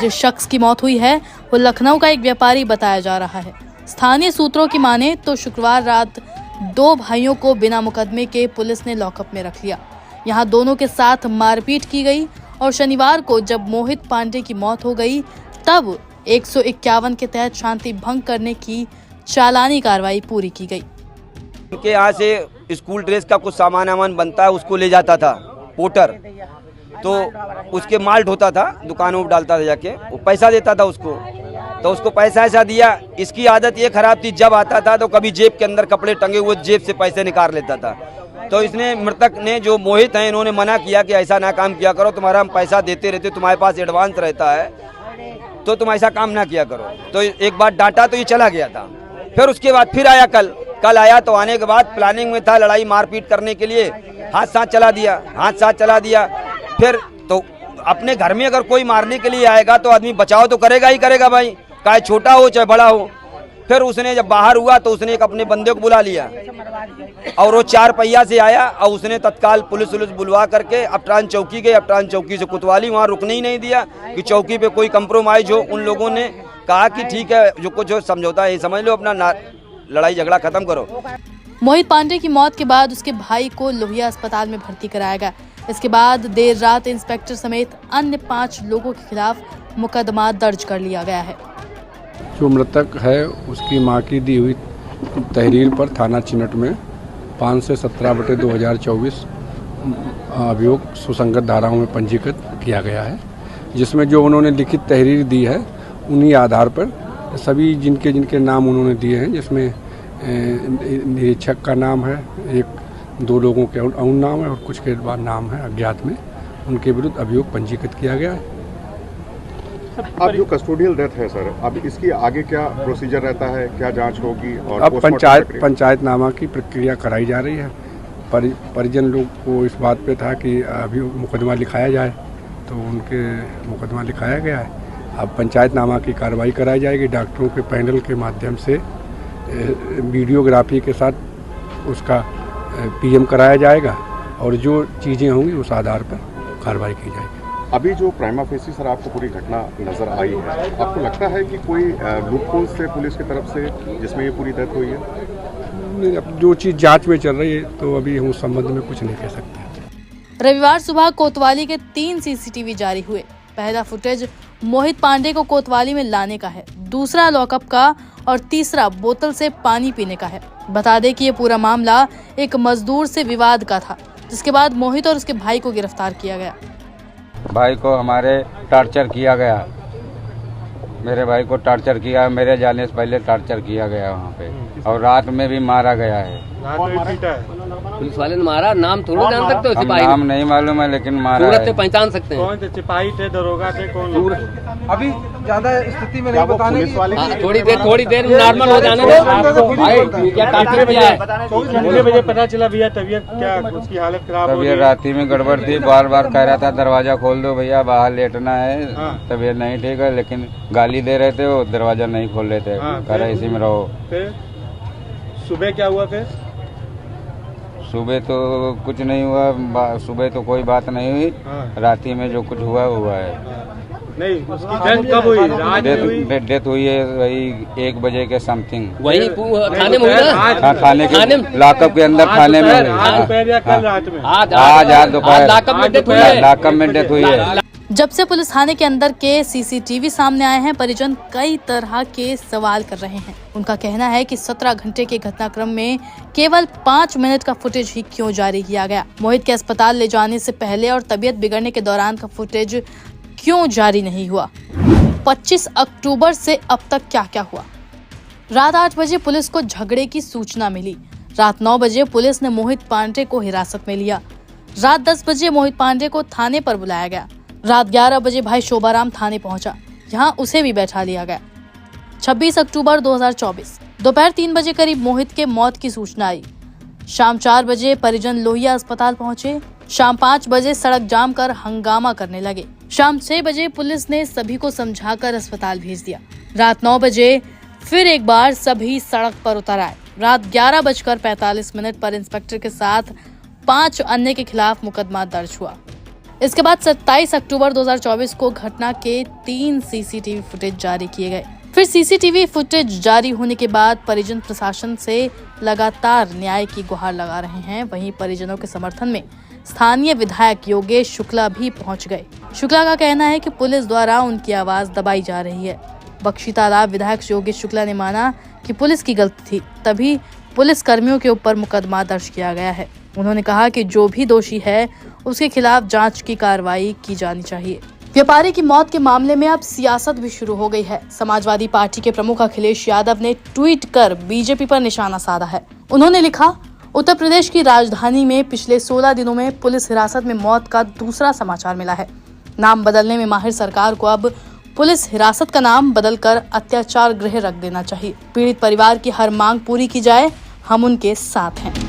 जिस शख्स की मौत हुई है वो लखनऊ का एक व्यापारी बताया जा रहा है। स्थानीय सूत्रों की माने तो शुक्रवार रात 2 भाइयों को बिना मुकदमे के पुलिस ने लॉकअप में रख लिया। यहाँ दोनों के साथ मारपीट की गई और शनिवार को जब मोहित पांडे की मौत हो गई तब 151 के तहत शांति भंग करने की चालानी कार्रवाई पूरी की गई। उनके यहाँ से स्कूल ड्रेस का कुछ सामान बनता है, उसको ले जाता था पोर्टर, तो उसके माल ढोता था, दुकानों में डालता था, जाके वो पैसा देता था उसको, तो उसको पैसा ऐसा दिया। इसकी आदत ये खराब थी, जब आता था तो कभी जेब के अंदर कपड़े टंगे हुए जेब से पैसे निकाल लेता था। तो इसने मृतक ने, जो मोहित हैं, इन्होंने मना किया कि ऐसा ना काम किया करो, तुम्हारा हम पैसा देते रहते, तुम्हारे पास एडवांस रहता है, तो तुम ऐसा काम ना किया करो। तो एक बार डांटा तो ये चला गया था। फिर उसके बाद फिर आया, कल आया, तो आने के बाद प्लानिंग में था लड़ाई मारपीट करने के लिए, हाथ साथ चला दिया। फिर तो अपने घर में अगर कोई मारने के लिए आएगा तो आदमी बचाव तो करेगा ही करेगा भाई, चाहे छोटा हो चाहे बड़ा हो। फिर उसने जब बाहर हुआ तो उसने एक अपने बंदे को बुला लिया और वो 4 पहिया से आया और उसने तत्काल पुलिस बुलवा करके अपटान चौकी गए। अपटान चौकी से कोतवाली, वहाँ रुकने ही नहीं दिया कि चौकी पे कोई कंप्रोमाइज हो। उन लोगों ने कहा कि ठीक है, जो कुछ समझौता है समझ लो, अपना लड़ाई झगड़ा खत्म करो। मोहित पांडे की मौत के बाद उसके भाई को लोहिया अस्पताल में भर्ती कराया गया। इसके बाद देर रात इंस्पेक्टर समेत अन्य 5 लोगों के खिलाफ मुकदमा दर्ज कर लिया गया है। जो मृतक है उसकी मां की दी हुई तहरीर पर थाना चिनट में 5 से 17/2024 अभियोग सुसंगत धाराओं में पंजीकृत किया गया है, जिसमें जो उन्होंने लिखित तहरीर दी है उन्हीं आधार पर सभी जिनके नाम उन्होंने दिए हैं, जिसमें निरीक्षक का नाम है, 1-2 लोगों के और नाम है और कुछ के बाद नाम है अज्ञात में, उनके विरुद्ध अभियोग पंजीकृत किया गया है। अब जो कस्टोडियल डेथ है सर, अब इसकी आगे क्या प्रोसीजर रहता है, क्या जांच होगी? और अब पंचायतनामा की प्रक्रिया कराई जा रही है। परिजन लोग को इस बात पे था कि अभी मुकदमा लिखाया जाए, तो उनके मुकदमा लिखाया गया है। अब पंचायतनामा की कार्रवाई कराई जाएगी, डॉक्टरों के पैनल के माध्यम से वीडियोग्राफी के साथ उसका पीएम कराया जाएगा और जो चीज़ें होंगी उस आधार पर कार्रवाई की जाएगी। अभी जो प्राइमा फेसी सर आपको पूरी घटना नजर आई है, आपको लगता है कि कोई लूपहोल से पुलिस की तरफ से जिसमें ये पूरी डेथ हुई है? अब जो चीज़ जांच में चल रही है तो अभी हम उस संबंध में कुछ नहीं कह सकते। रविवार सुबह कोतवाली के 3 सीसीटीवी जारी हुए। पहला फुटेज मोहित पांडे को कोतवाली में लाने का है, दूसरा लॉकअप का और तीसरा बोतल से पानी पीने का है। बता दें कि ये पूरा मामला एक मजदूर से विवाद का था, जिसके बाद मोहित और उसके भाई को गिरफ्तार किया गया। भाई को हमारे टॉर्चर किया गया, मेरे भाई को टॉर्चर किया, मेरे जाने से पहले टॉर्चर किया गया वहाँ पे, और रात में भी मारा गया है। पुलिस वाले ने मारा, नाम थोड़ा जान सकते हो? सिपाही नाम नहीं मालूम है लेकिन मारा सूरत से पहचान सकते हैं। कौन थे? सिपाही थे, दरोगा थे, कौन? अभी ज्यादा स्थिति में नहीं बताने की, थोड़ी देर नॉर्मल हो जाने दे। क्या टॉर्चर किया है? 9 बजे पता चला भैया तबीयत क्या, उसकी हालत खराब हो गई। राती में गड़बड़ थी, बार बार कह रहा था दरवाजा खोल दो भैया, बाहर लेटना है, तबीयत नहीं ठीक है, लेकिन गाली दे रहे थे, वो दरवाजा नहीं खोल रहे थे, कह रहे इसी में रहो। फिर सुबह क्या हुआ? फिर सुबह तो कुछ नहीं हुआ, सुबह तो कोई बात नहीं हुई, राती में जो कुछ हुआ है। नहीं, उसकी डेथ कब हुई? रात में हुई? डेथ हुई है वही 1 बजे के समथिंग, वही थाने में हुई ना? थाने में, लॉकअप के अंदर थाने में। आज दोपहर या कल रात में? आज दोपहर लॉकअप में डेथ हुई है। जब से पुलिस थाने के अंदर के सीसीटीवी सामने आए हैं, परिजन कई तरह के सवाल कर रहे हैं। उनका कहना है कि 17 घंटे के घटनाक्रम में केवल 5 मिनट का फुटेज ही क्यों जारी किया गया? मोहित के अस्पताल ले जाने से पहले और तबीयत बिगड़ने के दौरान का फुटेज क्यों जारी नहीं हुआ? 25 अक्टूबर से अब तक क्या क्या हुआ? रात 8 बजे पुलिस को झगड़े की सूचना मिली। रात 9 बजे पुलिस ने मोहित पांडे को हिरासत में लिया। रात 10 बजे मोहित पांडे को थाने पर बुलाया गया। रात 11 बजे भाई शोभाराम थाने पहुंचा, यहाँ उसे भी बैठा लिया गया। 26 अक्टूबर 2024 दोपहर 3 बजे करीब मोहित के मौत की सूचना आई। शाम 4 बजे परिजन लोहिया अस्पताल पहुंचे। शाम 5 बजे सड़क जाम कर हंगामा करने लगे। शाम 6 बजे पुलिस ने सभी को समझाकर अस्पताल भेज दिया। रात 9 बजे फिर एक बार सभी सड़क पर उतर आए। रात 11:45 पर इंस्पेक्टर के साथ 5 अन्य के खिलाफ मुकदमा दर्ज हुआ। इसके बाद 27 अक्टूबर 2024 को घटना के 3 सीसीटीवी फुटेज जारी किए गए। फिर सीसीटीवी फुटेज जारी होने के बाद परिजन प्रशासन से लगातार न्याय की गुहार लगा रहे हैं। वहीं परिजनों के समर्थन में स्थानीय विधायक योगेश शुक्ला भी पहुंच गए। शुक्ला का कहना है कि पुलिस द्वारा उनकी आवाज दबाई जा रही है। बख्शी तालाब विधायक योगेश शुक्ला ने माना कि पुलिस की गलती थी, तभी पुलिस कर्मियों के ऊपर मुकदमा दर्ज किया गया है। उन्होंने कहा कि जो भी दोषी है उसके खिलाफ जांच की कार्रवाई की जानी चाहिए। व्यापारी की मौत के मामले में अब सियासत भी शुरू हो गई है। समाजवादी पार्टी के प्रमुख अखिलेश यादव ने ट्वीट कर बीजेपी पर निशाना साधा है। उन्होंने लिखा, उत्तर प्रदेश की राजधानी में पिछले 16 दिनों में पुलिस हिरासत में मौत का दूसरा समाचार मिला है। नाम बदलने में माहिर सरकार को अब पुलिस हिरासत का नाम बदलकर अत्याचार गृह रख देना चाहिए। पीड़ित परिवार की हर मांग पूरी की जाए, हम उनके साथ हैं।